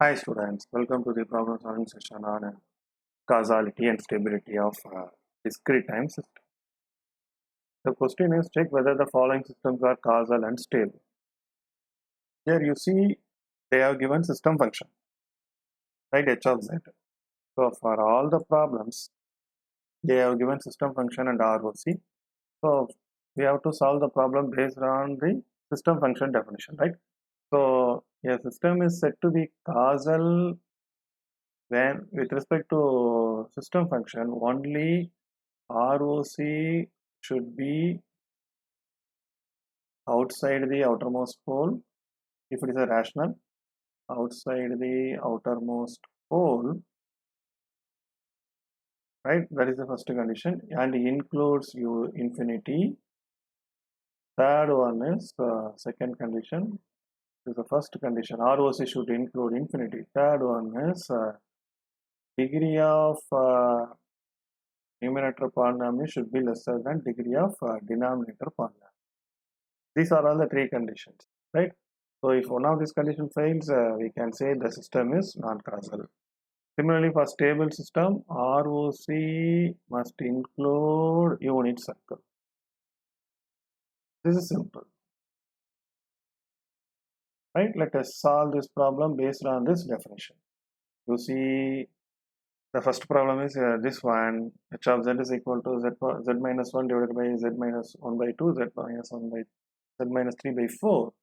Hi students, welcome to the problem solving session on causality and stability of discrete time system. The question is check whether the following systems are causal and stable. Here you see they have given system function, right, h of z. So for all the problems, they have given system function and ROC. So we have to solve the problem based on the system function definition, right? So a system is said to be causal when with respect to system function only ROC should be outside the outermost pole if it is a rational, outside the outermost pole, right? That is the first condition, and includes u infinity. Third one is second condition. This is the first condition. ROC should include infinity. Third one is degree of numerator polynomial should be lesser than degree of denominator polynomial. These are all the three conditions, right? So if one of these conditions fails, we can say the system is non-causal. Similarly, for stable system, ROC must include unit circle. This is simple, right? Let us solve this problem based on this definition. You see, the first problem is this one, h of z is equal to z minus 1 divided by z minus 1 by 2, z minus 1 by z minus 3 by 4,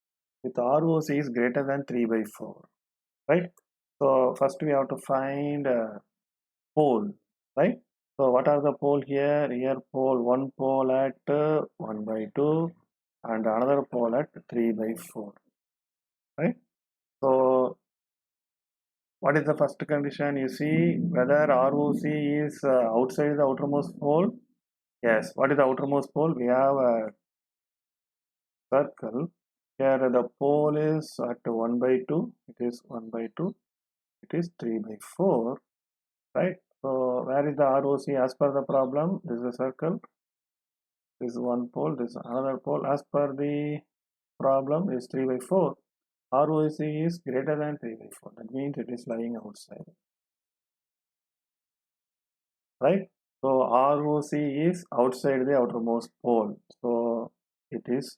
with ROC is greater than 3 by 4, right? So first we have to find pole, right? So what are the pole here? Here pole, one pole at 1 by 2 and another pole at 3 by 4, right? So what is the first condition? You see whether ROC is outside the outermost pole. Yes, what is the outermost pole? We have a circle. Here the pole is at 1 by 2. It is 1 by 2. It is 3 by 4, right? So where is the ROC as per the problem? This is a circle. This is one pole. This is another pole. As per the problem is 3 by 4. ROC is greater than 3 by 4. That means it is lying outside, right? So ROC is outside the outermost pole. So it is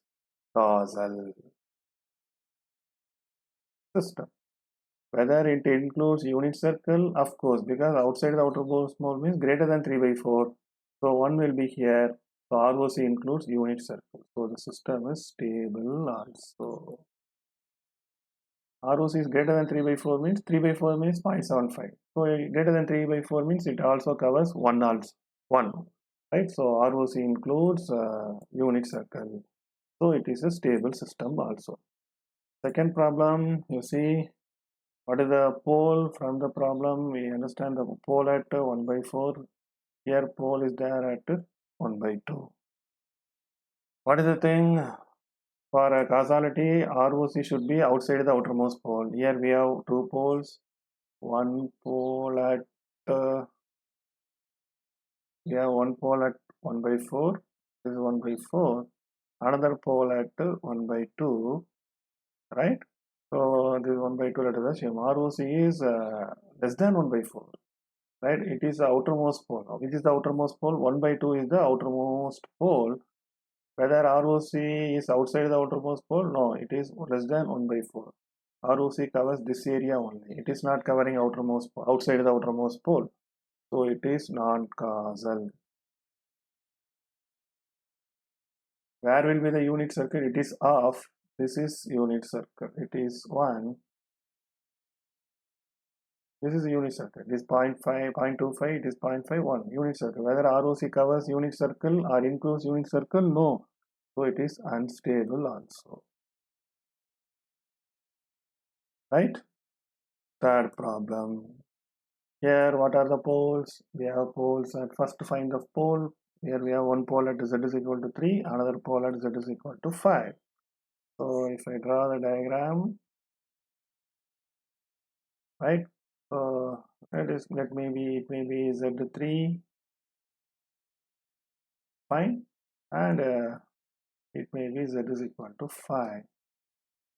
causal system. Whether it includes unit circle, of course, because outside the outermost pole means greater than 3 by 4. So 1 will be here. So ROC includes unit circle. So the system is stable also. ROC is greater than 3 by 4 means 3 by 4 means 0.75. So greater than 3 by 4 means it also covers 1 also, 1, right? So ROC includes unit circle. So it is a stable system also. Second problem, you see what is the pole from the problem? We understand the pole at 1 by 4. Here pole is there at 1 by 2. What is the thing? For a causality, ROC should be outside the outermost pole. Here we have two poles. One pole at we have one pole at 1 by 4. This is 1 by 4. Another pole at 1 by 2, right? So this 1 by 2 letter is same. ROC is less than 1 by 4, right? It is the outermost pole. Which is the outermost pole? 1 by 2 is the outermost pole. Whether ROC is outside the outermost pole? No, it is less than 1 by 4. ROC covers this area only. It is not covering outside the outermost pole. So it is non-causal. Where will be the unit circle? It is off. This is unit circle. It is 1. This is a unit circle. It is 0.5, 0.25. It is 0.51. Unit circle. Whether ROC covers unit circle or includes unit circle? No. So it is unstable also. Right? Third problem. Here, what are the poles? We have poles at first find the pole. Here we have one pole at z is equal to 3, another pole at z is equal to 5. So if I draw the diagram, right? So it may be z3, fine, and it may be z is equal to 5.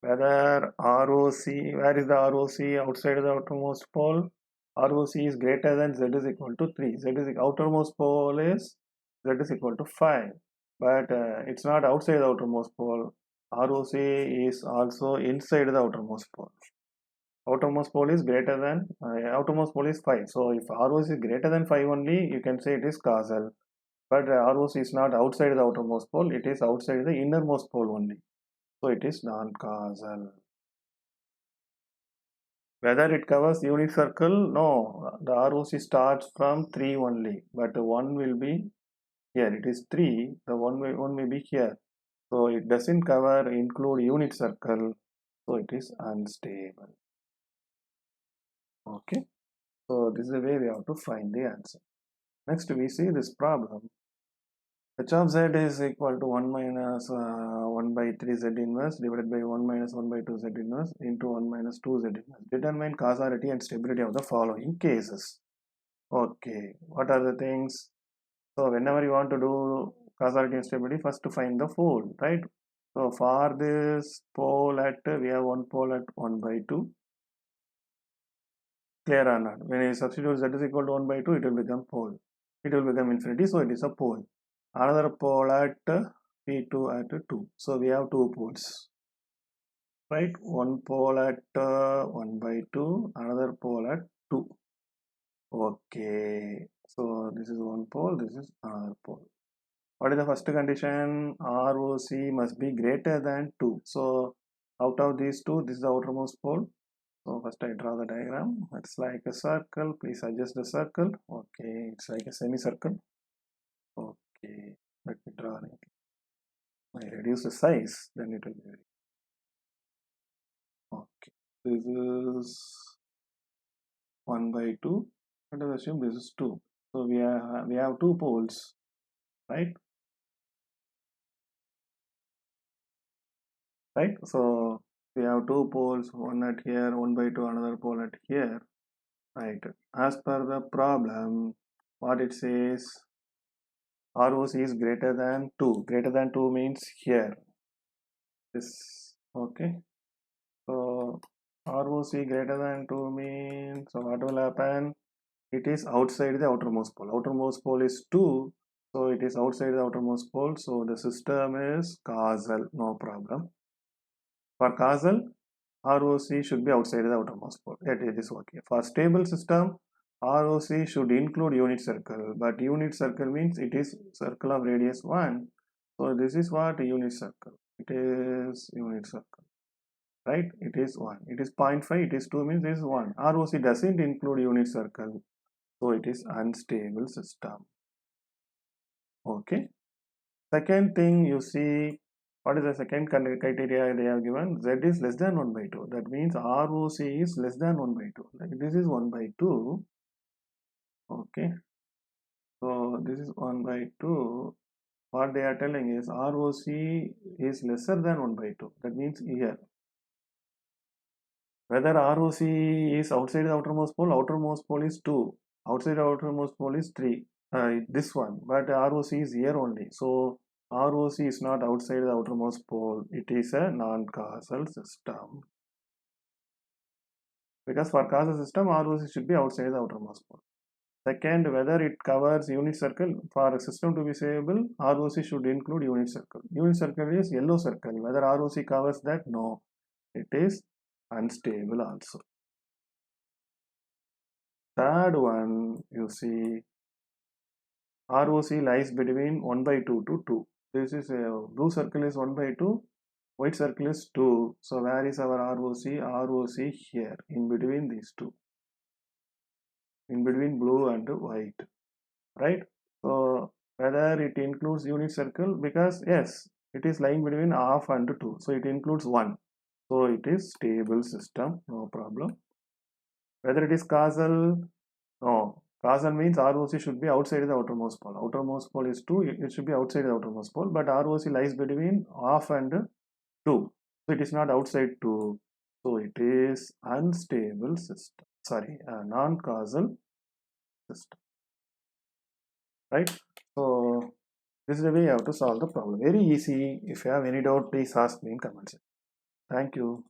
whether ROC, where is the ROC outside the outermost pole? ROC is greater than Z is equal to 3. Z is outermost pole is Z is equal to 5. But it's not outside the outermost pole. ROC is also inside the outermost pole. Outermost pole is greater than, outermost pole is 5. So if ROC is greater than 5 only, you can say it is causal. But ROC is not outside the outermost pole, it is outside the innermost pole only. So it is non-causal. Whether it covers unit circle, no, the ROC starts from 3 only, but 1 will be here. It is 3, the 1 may be here. So it doesn't include unit circle, so it is unstable. Okay, so this is the way we have to find the answer. Next we see this problem. H of z is equal to 1 minus 1 by 3 z inverse divided by 1 minus 1 by 2 z inverse into 1 minus 2 z inverse. Determine causality and stability of the following cases. Okay, what are the things? So whenever you want to do causality and stability, first to find the pole, right? So for this pole at, we have one pole at 1 by 2. Clear or not? When you substitute z is equal to 1 by 2, it will become pole. It will become infinity, so it is a pole. Another pole at P2 at 2. So we have two poles, right? One pole at 1 by 2, another pole at 2. Okay, so this is one pole, this is another pole. What is the first condition? ROC must be greater than 2. So out of these two, this is the outermost pole. So first I draw the diagram. It's like a circle. Please adjust the circle. Okay, it's like a semicircle. Okay, let me draw it. I reduce the size, then it will be very okay. This is 1 by 2. Let us assume this is 2. So we have two poles, right? Right. So we have two poles, one at here, 1 by 2, another pole at here. Right. As per the problem, what it says, ROC is greater than 2. Greater than 2 means here. This, okay. So ROC greater than 2 means, so what will happen? It is outside the outermost pole. Outermost pole is 2. So it is outside the outermost pole. So the system is causal, no problem. For causal, ROC should be outside the outermost pole. It is okay. For stable system, ROC should include unit circle, but unit circle means it is circle of radius 1. So this is what unit circle. It is unit circle, right? It is 1. It is 0.5. It is 2 means this is 1. ROC doesn't include unit circle, so it is unstable system. Okay. Second thing you see, what is the second criteria they have given? Z is less than 1 by 2. That means ROC is less than 1 by 2. Like this is 1 by 2. Okay. So this is 1 by 2. What they are telling is ROC is lesser than 1 by 2. That means here. Whether ROC is outside the outermost pole is 2. Outside the outermost pole is 3. This one. But ROC is here only. So ROC is not outside the outermost pole. It is a non-causal system. Because for causal system, ROC should be outside the outermost pole. Second, whether it covers unit circle. For a system to be sayable, ROC should include unit circle. Unit circle is yellow circle. Whether ROC covers that? No. It is unstable also. Third one, you see, ROC lies between 1 by 2 to 2. This is a blue circle is 1 by 2, white circle is 2. So where is our ROC? ROC here, in between these two. In between blue and white, right? So whether it includes unit circle, because yes, it is lying between half and 2. So it includes 1. So it is stable system, no problem. Whether it is causal, no. Causal means ROC should be outside the outermost pole. Outermost pole is 2, it should be outside the outermost pole, but ROC lies between half and 2. So it is not outside 2. So it is unstable system. Sorry, non-causal system. Right? So this is the way you have to solve the problem. Very easy. If you have any doubt, please ask me in comment section. Thank you.